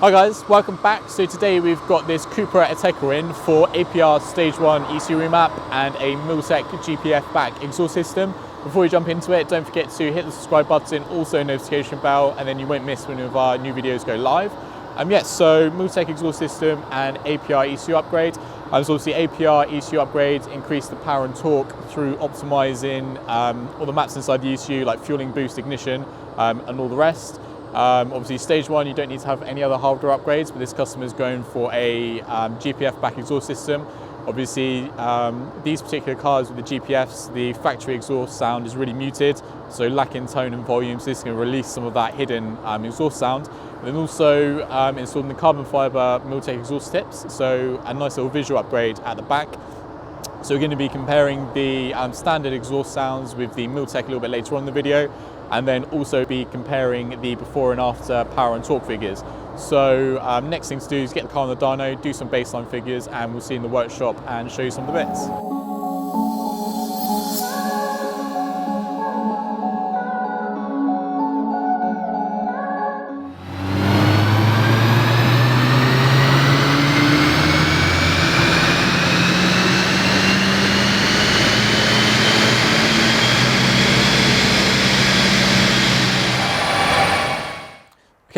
Hi guys, welcome back. So today we've got this Cupra Ateca in for APR Stage 1 ECU remap and a Milltek GPF Back Exhaust system. Before we jump into it, don't forget to hit the subscribe button, also notification bell, and then you won't miss when of our new videos go live. So Milltek exhaust system and APR ECU upgrade. So obviously APR ECU upgrade increase the power and torque through optimising all the maps inside the ECU, like fueling, boost, ignition, and all the rest. Obviously Stage 1 you don't need to have any other hardware upgrades, but this customer is going for a GPF back exhaust system. Obviously these particular cars with the GPFs, the factory exhaust sound is really muted, so lacking tone and volume, so this is going to release some of that hidden exhaust sound. And then also installing the Carbon Fibre Milltek exhaust tips, so a nice little visual upgrade at the back. So we're going to be comparing the standard exhaust sounds with the Milltek a little bit later on in the video, and then also be comparing the before and after power and torque figures. So next thing to do is get the car on the dyno, do some baseline figures, and we'll see you in the workshop and show you some of the bits.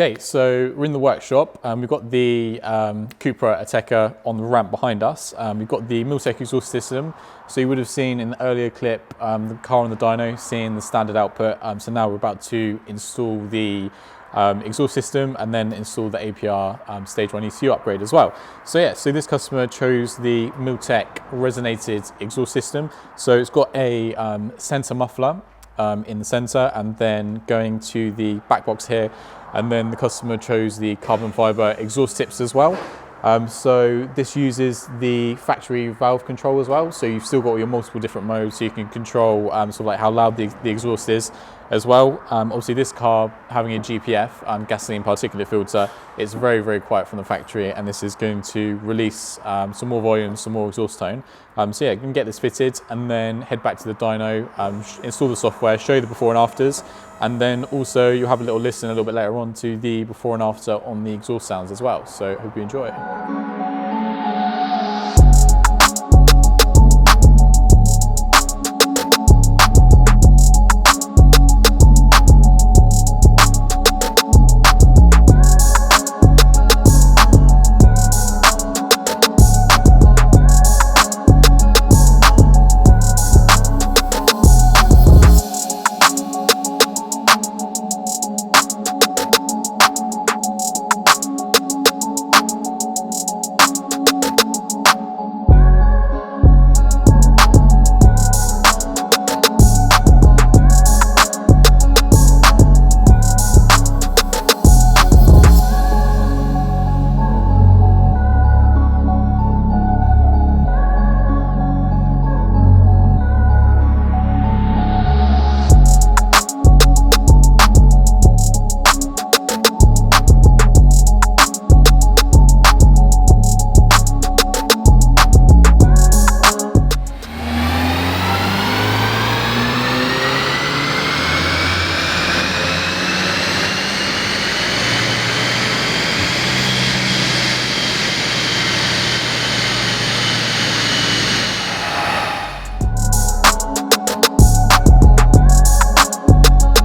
Okay, so we're in the workshop. We've got the Cupra Ateca on the ramp behind us. We've got the Milltek exhaust system. So you would have seen in the earlier clip the car on the dyno, seeing the standard output. So now we're about to install the exhaust system and then install the APR Stage 1 ECU upgrade as well. So yeah, so this customer chose the Milltek Resonated Exhaust system. So it's got a centre muffler in the centre, and then going to the back box here, and then the customer chose the Carbon Fibre exhaust tips as well. So this uses the factory valve control as well, so you've still got your multiple different modes, so you can control sort of like how loud the exhaust is as well. Obviously this car having a GPF, gasoline particulate filter, it's very, very quiet from the factory, and this is going to release some more volume, some more exhaust tone. So yeah, you can get this fitted and then head back to the dyno, install the software, show you the before and afters, and then also you'll have a little listen a little bit later on to the before and after on the exhaust sounds as well. So hope you enjoy it.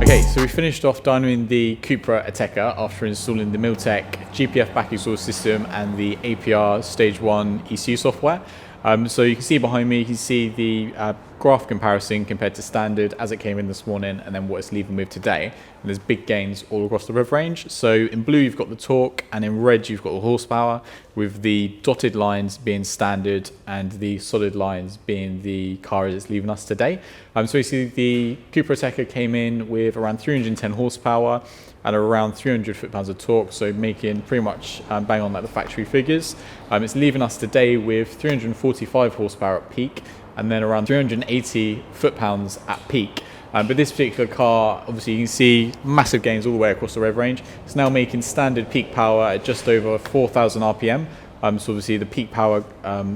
Okay, so we finished off dynoing the Cupra Ateca after installing the Milltek GPF Back Exhaust system and the APR Stage 1 ECU software. So you can see behind me, you can see the graph comparison compared to standard as it came in this morning, and then what it's leaving with today. And there's big gains all across the rev range. So in blue you've got the torque, and in red you've got the horsepower, with the dotted lines being standard and the solid lines being the car as it's leaving us today. So you see the Cupra Ateca came in with around 310 horsepower and around 300 foot-pounds of torque, so making pretty much bang on like the factory figures. It's leaving us today with 345 horsepower at peak, and then around 380 foot-pounds at peak. But this particular car, obviously you can see massive gains all the way across the rev range. It's now making standard peak power at just over 4,000 RPM. So obviously the peak power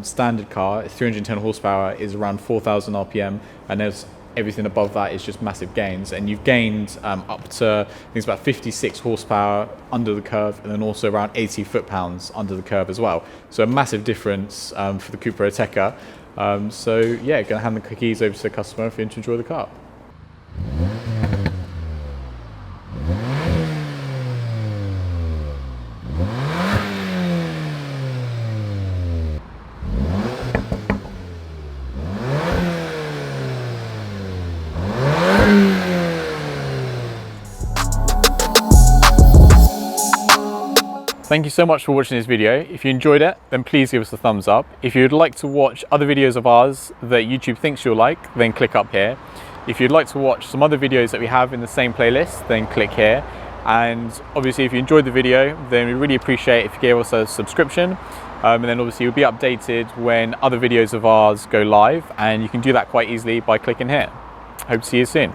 standard car, 310 horsepower, is around 4,000 RPM, and there's everything above that is just massive gains. And you've gained up to, I think it's about 56 horsepower under the curve, and then also around 80 foot-pounds under the curve as well. So a massive difference for the Cupra Ateca. So yeah, going to hand the keys over to the customer for him to enjoy the car. Thank you so much for watching this video. If you enjoyed it, then please give us a thumbs up. If you'd like to watch other videos of ours that YouTube thinks you'll like, then click up here. If you'd like to watch some other videos that we have in the same playlist, then click here. And obviously, if you enjoyed the video, then we really appreciate if you gave us a subscription. And then obviously you'll be updated when other videos of ours go live, and you can do that quite easily by clicking here. Hope to see you soon.